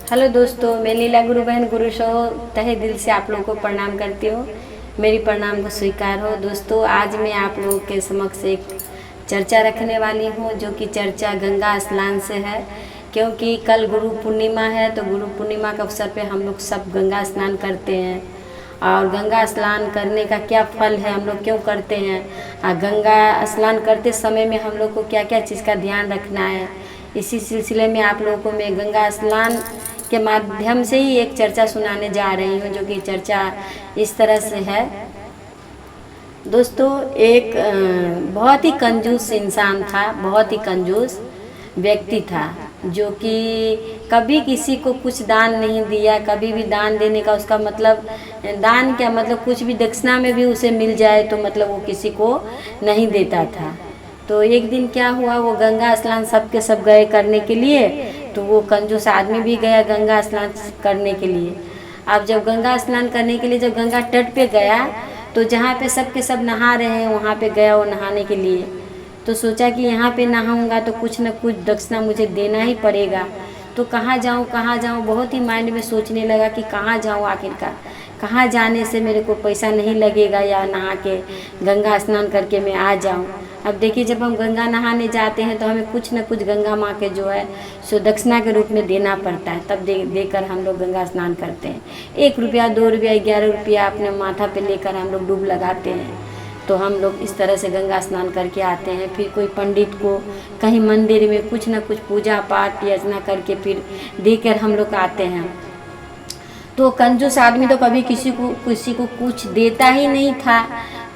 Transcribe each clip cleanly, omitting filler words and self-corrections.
Hello दोस्तों, मैं लीला गुरु बहन गुरु शो तहे दिल से आप लोगों को प्रणाम करती हूँ। मेरी प्रणाम को स्वीकार हो। दोस्तों, आज मैं आप लोगों के समक्ष एक चर्चा रखने वाली हूँ, जो कि चर्चा गंगा स्नान से है। क्योंकि कल गुरु पूर्णिमा है, तो गुरु पूर्णिमा के अवसर पे हम लोग सब गंगा स्नान करते हैं। और गंगा स्नान करने का क्या फल है, हम लोग क्यों करते हैं, और गंगा स्नान करते समय में हम लोग को क्या क्या चीज़ का ध्यान रखना है, इसी सिलसिले में आप लोगों को मैं गंगा स्नान के माध्यम से ही एक चर्चा सुनाने जा रही हूँ। जो कि चर्चा इस तरह से है। दोस्तों, एक बहुत ही कंजूस इंसान था, बहुत ही कंजूस व्यक्ति था, जो कि कभी किसी को कुछ दान नहीं दिया। कभी भी दान देने का उसका मतलब, दान क्या मतलब, कुछ भी दक्षिणा में भी उसे मिल जाए तो मतलब वो किसी को नहीं देता था। तो एक दिन क्या हुआ, वो गंगा स्नान सब के सब गए करने के लिए, तो वो कंजूस आदमी भी गया गंगा स्नान करने के लिए। अब जब गंगा स्नान करने के लिए जब गंगा तट पे गया, तो जहाँ पे सब के सब नहा रहे हैं वहाँ पे गया वो नहाने के लिए। तो सोचा कि यहाँ पे नहाऊंगा तो कुछ न कुछ दक्षिणा मुझे देना ही पड़ेगा। तो कहाँ जाऊँ, बहुत ही माइंड में सोचने लगा कि कहाँ जाऊँ, आखिरकार कहाँ जाने से मेरे को पैसा नहीं लगेगा या नहा के गंगा स्नान करके मैं आ जाऊँ। अब देखिए, जब हम गंगा नहाने जाते हैं तो हमें कुछ न कुछ गंगा माँ के जो है सो दक्षिणा के रूप में देना पड़ता है, तब देकर हम लोग गंगा स्नान करते हैं। 1 रुपया, 2 रुपया, 11 रुपया अपने माथा पे लेकर हम लोग डूब लगाते हैं। तो हम लोग इस तरह से गंगा स्नान करके आते हैं। फिर कोई पंडित को कहीं मंदिर में कुछ न कुछ पूजा पाठ अर्चना करके फिर देकर हम लोग आते हैं। तो कंजूस आदमी तो कभी किसी को कुछ देता ही नहीं था।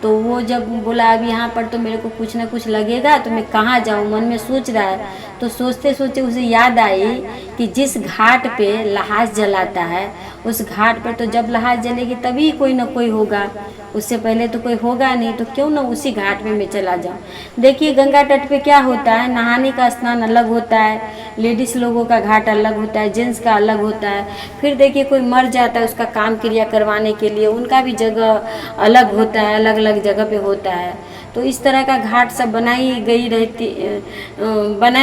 तो वो जब बोला अब यहाँ पर तो मेरे को कुछ ना कुछ लगेगा, तो मैं कहाँ जाऊँ, मन में सोच रहा है। तो सोचते सोचते उसे याद आई कि जिस घाट पे लहास जलाता है, उस घाट पर तो जब लहास जलेगी तभी कोई ना कोई होगा, उससे पहले तो कोई होगा नहीं। तो क्यों ना उसी घाट पे मैं चला जाऊँ। देखिए, गंगा तट पे क्या होता है, नहाने का स्नान अलग होता है, लेडीज़ लोगों का घाट अलग होता है, जेंट्स का अलग होता है। फिर देखिए, कोई मर जाता है, उसका काम क्रिया करवाने के लिए उनका भी जगह अलग होता है, अलग अलग जगह पे होता है। तो इस तरह का घाट सब बनाया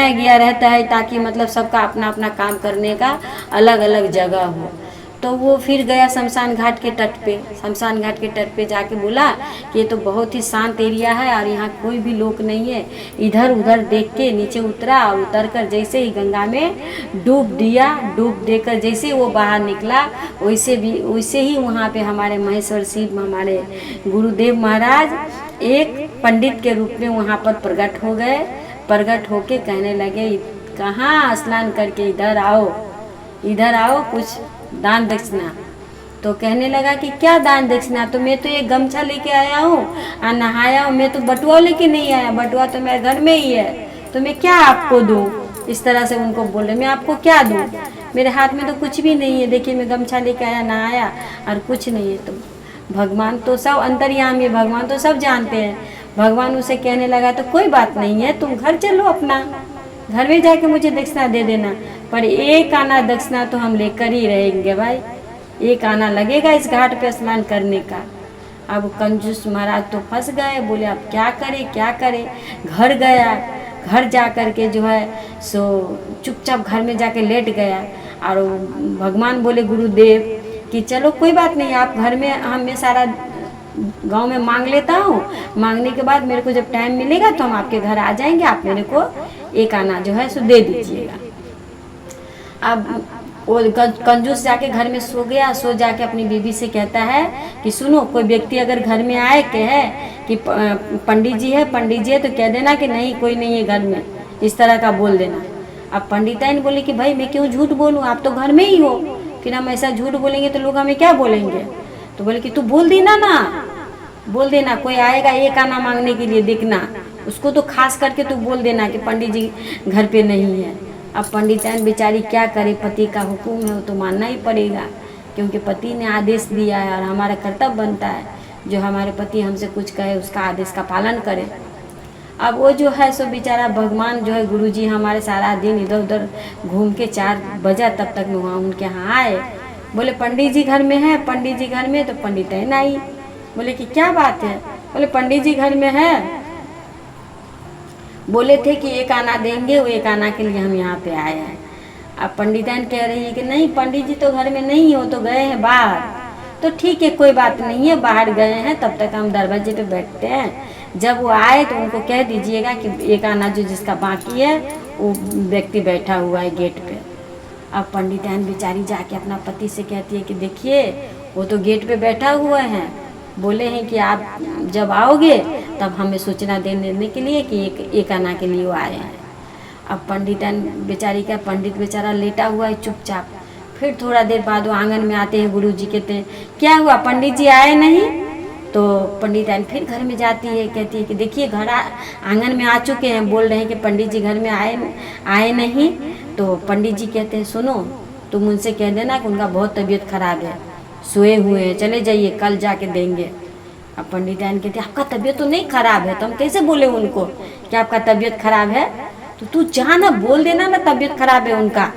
गया रहता है, ताकि मतलब सबका अपना अपना काम करने का अलग अलग जगह हो। तो वो फिर गया शमशान घाट के तट पे। शमशान घाट के तट पे जाके बोला कि ये तो बहुत ही शांत एरिया है और यहाँ कोई भी लोग नहीं है। इधर उधर देख के नीचे उतरा, और उतर कर जैसे ही गंगा में डूब दिया, डूब देकर जैसे वो बाहर निकला, वैसे ही वहाँ पे हमारे महेश्वर शिव, हमारे गुरुदेव महाराज एक पंडित के रूप में वहाँ पर प्रकट हो गए। प्रकट होके कहने लगे, कहाँ स्नान करके इधर आओ, कुछ दान दक्षिणा। तो कहने लगा कि क्या दान दक्षिणा, तो मैं तो ये गमछा लेके आया हूँ और नहाया हूँ, मैं तो बटुआ लेके नहीं आया, बटुआ तो मेरे घर में ही है, तो मैं क्या आपको दूँ। इस तरह से उनको बोले, मैं आपको क्या दूँ, मेरे हाथ में तो कुछ भी नहीं है। देखिए, मैं गमछा लेके आया, नहाया और कुछ नहीं है। तो भगवान तो सब अंतर्यामी है, भगवान तो सब जानते हैं। भगवान उसे कहने लगा, तो कोई बात नहीं है, तुम घर चलो, अपना घर में जाके मुझे दक्षिणा दे देना, पर 1 आना दक्षिणा तो हम लेकर ही रहेंगे भाई, 1 आना लगेगा इस घाट पे स्नान करने का। अब कंजूस महाराज तो फंस गए, बोले अब क्या करे। घर गया, घर जा कर के जो है सो चुपचाप घर में जाके लेट गया। और भगवान बोले गुरुदेव कि चलो कोई बात नहीं, आप घर में, मैं सारा गांव में मांग लेता हूँ, मांगने के बाद मेरे को जब टाइम मिलेगा तो हम आपके घर आ जाएंगे, आप मेरे को 1 आना जो है सो दे दीजिएगा। अब वो कंजूस जाके घर में सो गया। सो जाके अपनी बीवी से कहता है कि सुनो, कोई व्यक्ति अगर घर में आए कहे कि पंडित जी है तो कह देना कि नहीं, कोई नहीं है घर में, इस तरह का बोल देना। अब पंडिताइन बोले कि भाई मैं क्यों झूठ बोलूँ, आप तो घर में ही हो, फिर हम ऐसा झूठ बोलेंगे तो लोग हमें क्या बोलेंगे। तो बोले कि तू बोल देना, कोई आएगा 1 आना मांगने के लिए, देखना उसको तो खास करके तू बोल देना कि पंडित जी घर पे नहीं है। अब पंडिताइन बेचारी क्या करे, पति का हुक्म है वो तो मानना ही पड़ेगा, क्योंकि पति ने आदेश दिया है और हमारा कर्तव्य बनता है जो हमारे पति हमसे कुछ कहे उसका आदेश का पालन करें। अब वो जो है सो बेचारा भगवान जो है गुरुजी हमारे सारा दिन इधर उधर घूम के 4 बजा, तब तक मैं वहाँ उनके यहाँ आए। बोले पंडित जी घर में है, पंडित जी घर में। तो पंडिताइन आई, बोले कि क्या बात है, बोले पंडित जी घर में है, बोले थे कि 1 आना देंगे, वो 1 आना के लिए हम यहाँ पे आए हैं। अब पंडिताइन कह रही है कि नहीं पंडित जी तो घर में नहीं हो, तो गए हैं बाहर। तो ठीक है कोई बात नहीं है, बाहर गए हैं, तब तक हम दरवाजे पे बैठते हैं। जब वो आए तो उनको कह दीजिएगा कि एक आना जो जिसका बाकी है वो व्यक्ति बैठा हुआ है गेट पे। अब पंडिताइन बेचारी जाके अपना पति से कहती है कि देखिए वो तो गेट पे बैठा हुआ है, बोले हैं कि आप जब आओगे तब हमें सूचना देने के लिए कि एक आना के लिए वो आए हैं। अब पंडिताइन बेचारी का पंडित बेचारा लेटा हुआ है चुपचाप। फिर थोड़ा देर बाद वो आंगन में आते हैं, गुरुजी कहते हैं क्या हुआ पंडित जी आए नहीं? तो पंडिताइन फिर घर में जाती है, कहती है कि देखिए घर आंगन में आ चुके हैं, बोल रहे हैं कि पंडित जी घर में आए नहीं। तो पंडित जी कहते हैं सुनो तुम उनसे कह देना कि उनका बहुत तबीयत खराब है, सोए हुए हैं, चले जाइए कल जाके देंगे। अब पंडिताइन कहते हैं आपका तबीयत तो नहीं खराब है, तो हम कैसे बोले उनको कि आपका तबीयत खराब है? तो तू जा ना, बोल देना ना तबीयत खराब है उनका।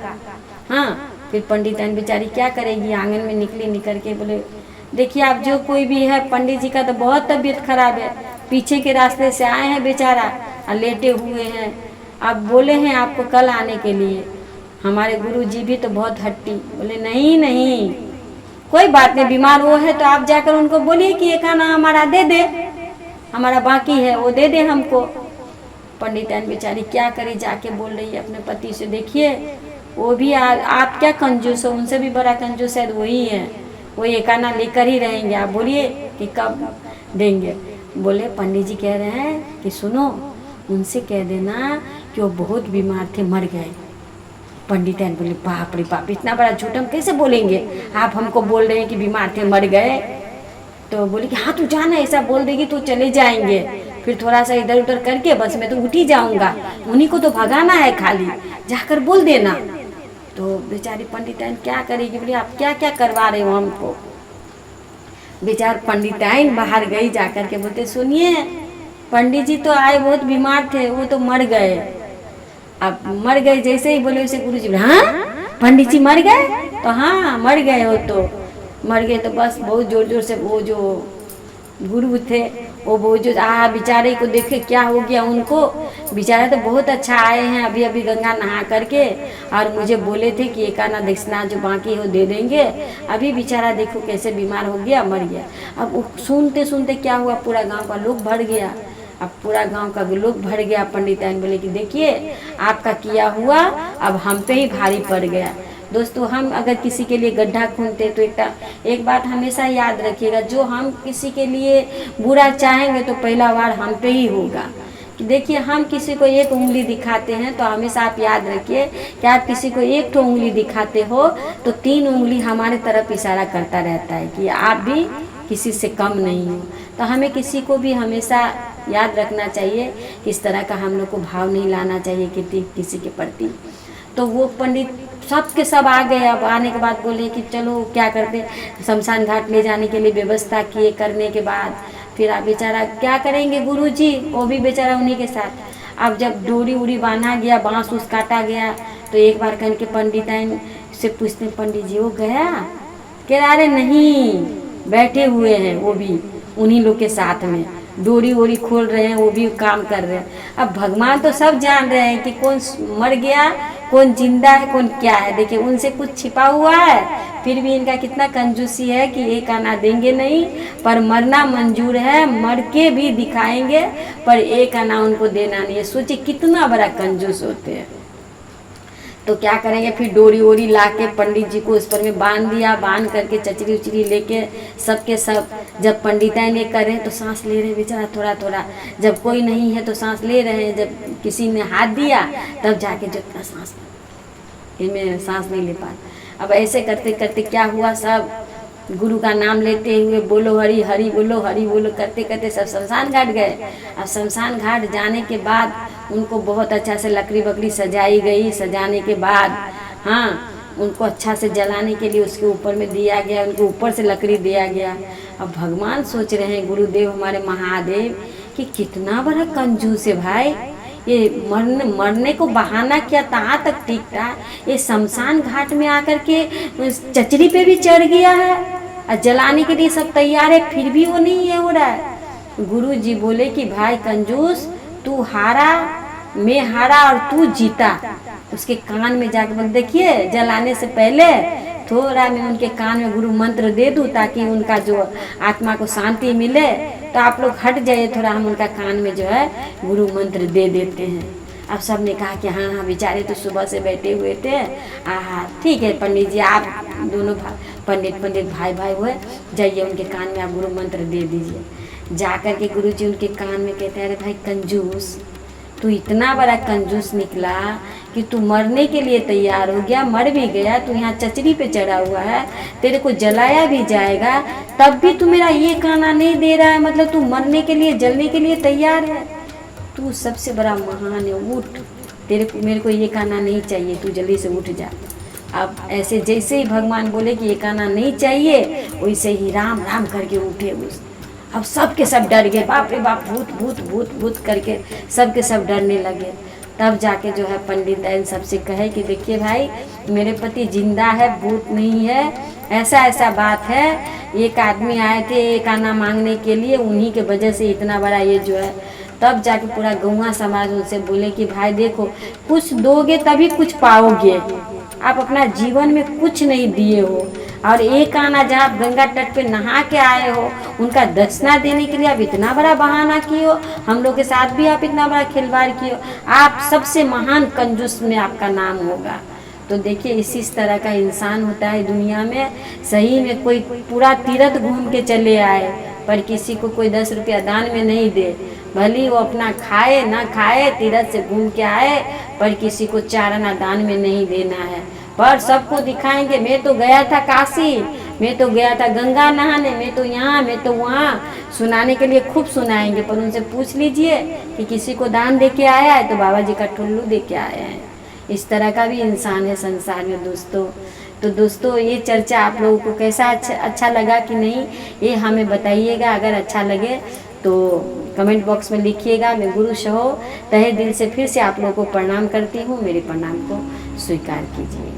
हाँ फिर पंडिताइन बेचारी क्या करेगी, आंगन में निकल के बोले देखिए आप जो कोई भी है, पंडित जी का तो बहुत तबीयत खराब है, पीछे के रास्ते से आए हैं बेचारा और लेटे हुए हैं, आप बोले हैं आपको कल आने के लिए। हमारे गुरु जी भी तो बहुत हट्टी, बोले नहीं नहीं कोई बात नहीं, बीमार वो है तो आप जाकर उनको बोलिए कि ये खाना हमारा दे दे, हमारा बाकी है वो दे दे हमको। पंडिताइन बेचारी क्या करे, जाके बोल रही है अपने पति से देखिए वो भी आप क्या कंजूस हो, उनसे भी बड़ा कंजूस है वही है, वो एक आना लेकर ही रहेंगे, आप बोलिए कि कब देंगे। बोले पंडित जी कह रहे हैं कि सुनो उनसे कह देना कि वो बहुत बीमार थे मर गए। पंडिताइन बोले बाप रे बाप इतना बड़ा झूठ हम कैसे बोलेंगे, आप हमको बोल रहे हैं कि बीमार थे मर गए। तो बोले कि हाँ तू जाना, ऐसा बोल देगी तो चले जाएंगे, फिर थोड़ा सा इधर उधर करके बस मैं तो उठ ही जाऊंगा, उन्हीं को तो भगाना है खाली, जाकर बोल देना। तो बेचारी पंडिताइन क्या करेगी, बोले आप क्या क्या करवा रहे हो हमको। बेचार पंडिताइन बाहर गई, जाकर के बोलते सुनिए पंडित जी तो आए बहुत बीमार थे, वो तो मर गए। अब मर गए जैसे ही बोले वैसे गुरु जी हाँ पंडित जी मर गए? तो हाँ मर गए, हो तो मर गए। तो बस बहुत जोर जोर से वो जो गुरु थे वो बहुत जो बेचारे को देखे क्या हो गया उनको, बेचारे तो बहुत अच्छा आए हैं, अभी अभी गंगा नहा करके और मुझे बोले थे कि एक आना दक्षिणा जो बाकी हो दे देंगे, अभी बेचारा देखो कैसे बीमार हो गया मर गया। अब सुनते सुनते क्या हुआ, पूरा गांव का लोग भर गया। अब पूरा गांव का लोग भर गया। पंडिताइन बोले कि देखिए आपका किया हुआ अब हम पे ही भारी पड़ गया। दोस्तों हम अगर किसी के लिए गड्ढा खूंदते तो एक बात हमेशा याद रखिएगा, जो हम किसी के लिए बुरा चाहेंगे तो पहला वार हम पे ही होगा। देखिए हम किसी को एक उंगली दिखाते हैं तो हमेशा आप याद रखिए कि आप किसी को एक तो उंगली दिखाते हो तो 3 उंगली हमारे तरफ इशारा करता रहता है कि आप भी किसी से कम नहीं हो। तो हमें किसी को भी हमेशा याद रखना चाहिए कि इस तरह का हम लोग को भाव नहीं लाना चाहिए किसी के प्रति। तो वो पंडित सब के सब आ गए। अब आने के बाद बोले कि चलो क्या करते, शमशान घाट ले जाने के लिए व्यवस्था किए। करने के बाद फिर आप बेचारा क्या करेंगे गुरुजी, वो भी बेचारा उन्हीं के साथ। अब जब डोरी उड़ी बांधा गया, बांस उस काटा गया, तो एक बार कह के पंडिताइन से पूछते पंडित जी वो गया? कह रहे नहीं, बैठे हुए हैं वो भी उन्हीं लोग के साथ में, डोरी वोरी खोल रहे हैं, वो भी काम कर रहे हैं। अब भगवान तो सब जान रहे हैं कि कौन मर गया, कौन जिंदा है, कौन क्या है। देखिए उनसे कुछ छिपा हुआ है, फिर भी इनका कितना कंजूसी है कि एक आना देंगे नहीं, पर मरना मंजूर है, मर के भी दिखाएंगे, पर एक आना उनको देना नहीं है। सोचिए कितना बड़ा कंजूस होते हैं। तो क्या करेंगे, फिर डोरी वोरी ला के पंडित जी को उस पर में बांध दिया। बांध करके चचरी उचरी लेके सबके सब, जब पंडिताइन ये कर रहे हैं तो सांस ले रहे हैं बेचारा थोड़ा थोड़ा, जब कोई नहीं है तो सांस ले रहे हैं, जब किसी ने हाथ दिया तब जाके जितना सांस, इनमें सांस नहीं ले पाए। अब ऐसे करते करते क्या हुआ, सब गुरु का नाम लेते हुए बोलो हरि हरि बोलो, हरि बोलो करते करते सब शमशान घाट गए। अब शमशान घाट जाने के बाद उनको बहुत अच्छा से लकड़ी बकड़ी सजाई गई। सजाने के बाद हाँ उनको अच्छा से जलाने के लिए उसके ऊपर में दिया गया, उनको ऊपर से लकड़ी दिया गया। अब भगवान सोच रहे हैं गुरुदेव हमारे महादेव कि कितना बड़ा कंजूस है भाई, ये मरने को बहाना किया तहाँ तक ठीक था, ये शमशान घाट में आकर के चचरी पे भी चढ़ गया है और जलाने के लिए सब तैयार है, फिर भी वो नहीं है हो रहा है। गुरु जी बोले कि भाई कंजूस तू हारा मैं हारा और तू जीता। उसके कान में जाकर बोल, देखिए जलाने से पहले थोड़ा मैं उनके कान में गुरु मंत्र दे दूं ताकि उनका जो आत्मा को शांति मिले। तो आप लोग हट जाइए थोड़ा, हम उनका कान में जो है गुरु मंत्र दे देते हैं। अब सब ने कहा कि हाँ हाँ, बेचारे तो सुबह से बैठे हुए थे। हाँ ठीक है पंडित जी, आप दोनों पंडित भाई भाई हुए, जाइए उनके कान में आप गुरु मंत्र दे दीजिए। जा कर के गुरु जी उनके कान में कहते हैं, अरे भाई कंजूस, तू इतना बड़ा कंजूस निकला कि तू मरने के लिए तैयार हो गया, मर भी गया, तू यहाँ चचरी पे चढ़ा हुआ है, तेरे को जलाया भी जाएगा, तब भी तू मेरा ये खाना नहीं दे रहा है, मतलब तू मरने के लिए जलने के लिए तैयार है। तू सबसे बड़ा महान है, उठ, मेरे को ये खाना नहीं चाहिए, तू जल्दी से उठ जा। अब ऐसे जैसे ही भगवान बोले कि ये खाना नहीं चाहिए, वैसे ही राम राम करके उठे उस। अब सब के सब डर गए, बाप रे बाप, भूत भूत भूत भूत करके सब के सब डरने लगे। तब जाके जो है पंडित दैन सबसे कहे कि देखिए भाई, मेरे पति जिंदा है, भूत नहीं है, ऐसा ऐसा बात है। एक आदमी आए थे एक आना मांगने के लिए, उन्हीं के वजह से इतना बड़ा ये जो है। तब जाके पूरा गौवा समाज उनसे बोले कि भाई देखो, कुछ दोगे तभी कुछ पाओगे, आप अपना जीवन में कुछ नहीं दिए हो। और एक आना जहाँ आप गंगा तट पे नहा के आए हो, उनका दक्षिणा देने के लिए आप इतना बड़ा बहाना किए हो, हम लोग के साथ भी आप इतना बड़ा खिलवाड़ किए हो। आप सबसे महान कंजूस में आपका नाम होगा। तो देखिए इसी तरह का इंसान होता है दुनिया में। सही में कोई पूरा तीर्थ घूम के चले आए, पर किसी को कोई 10 रुपया दान में नहीं दे, भले वो अपना खाए ना खाए, तीर्थ से घूम के आए, पर किसी को 4 आना दान में नहीं देना है। पर सबको दिखाएंगे, मैं तो गया था काशी, मैं तो गया था गंगा नहाने, मैं तो यहाँ, मैं तो वहाँ, सुनाने के लिए खूब सुनाएंगे। पर उनसे पूछ लीजिए कि किसी को दान दे के आया है, तो बाबा जी का ठुल्लू दे के आए हैं। इस तरह का भी इंसान है संसार में दोस्तों। तो दोस्तों ये चर्चा आप लोगों को कैसा अच्छा लगा कि नहीं, ये हमें बताइएगा। अगर अच्छा लगे तो कमेंट बॉक्स में लिखिएगा। मैं गुरु सहो तहे दिल से फिर से आप लोगों को प्रणाम करती हूँ, मेरे प्रणाम को स्वीकार कीजिए।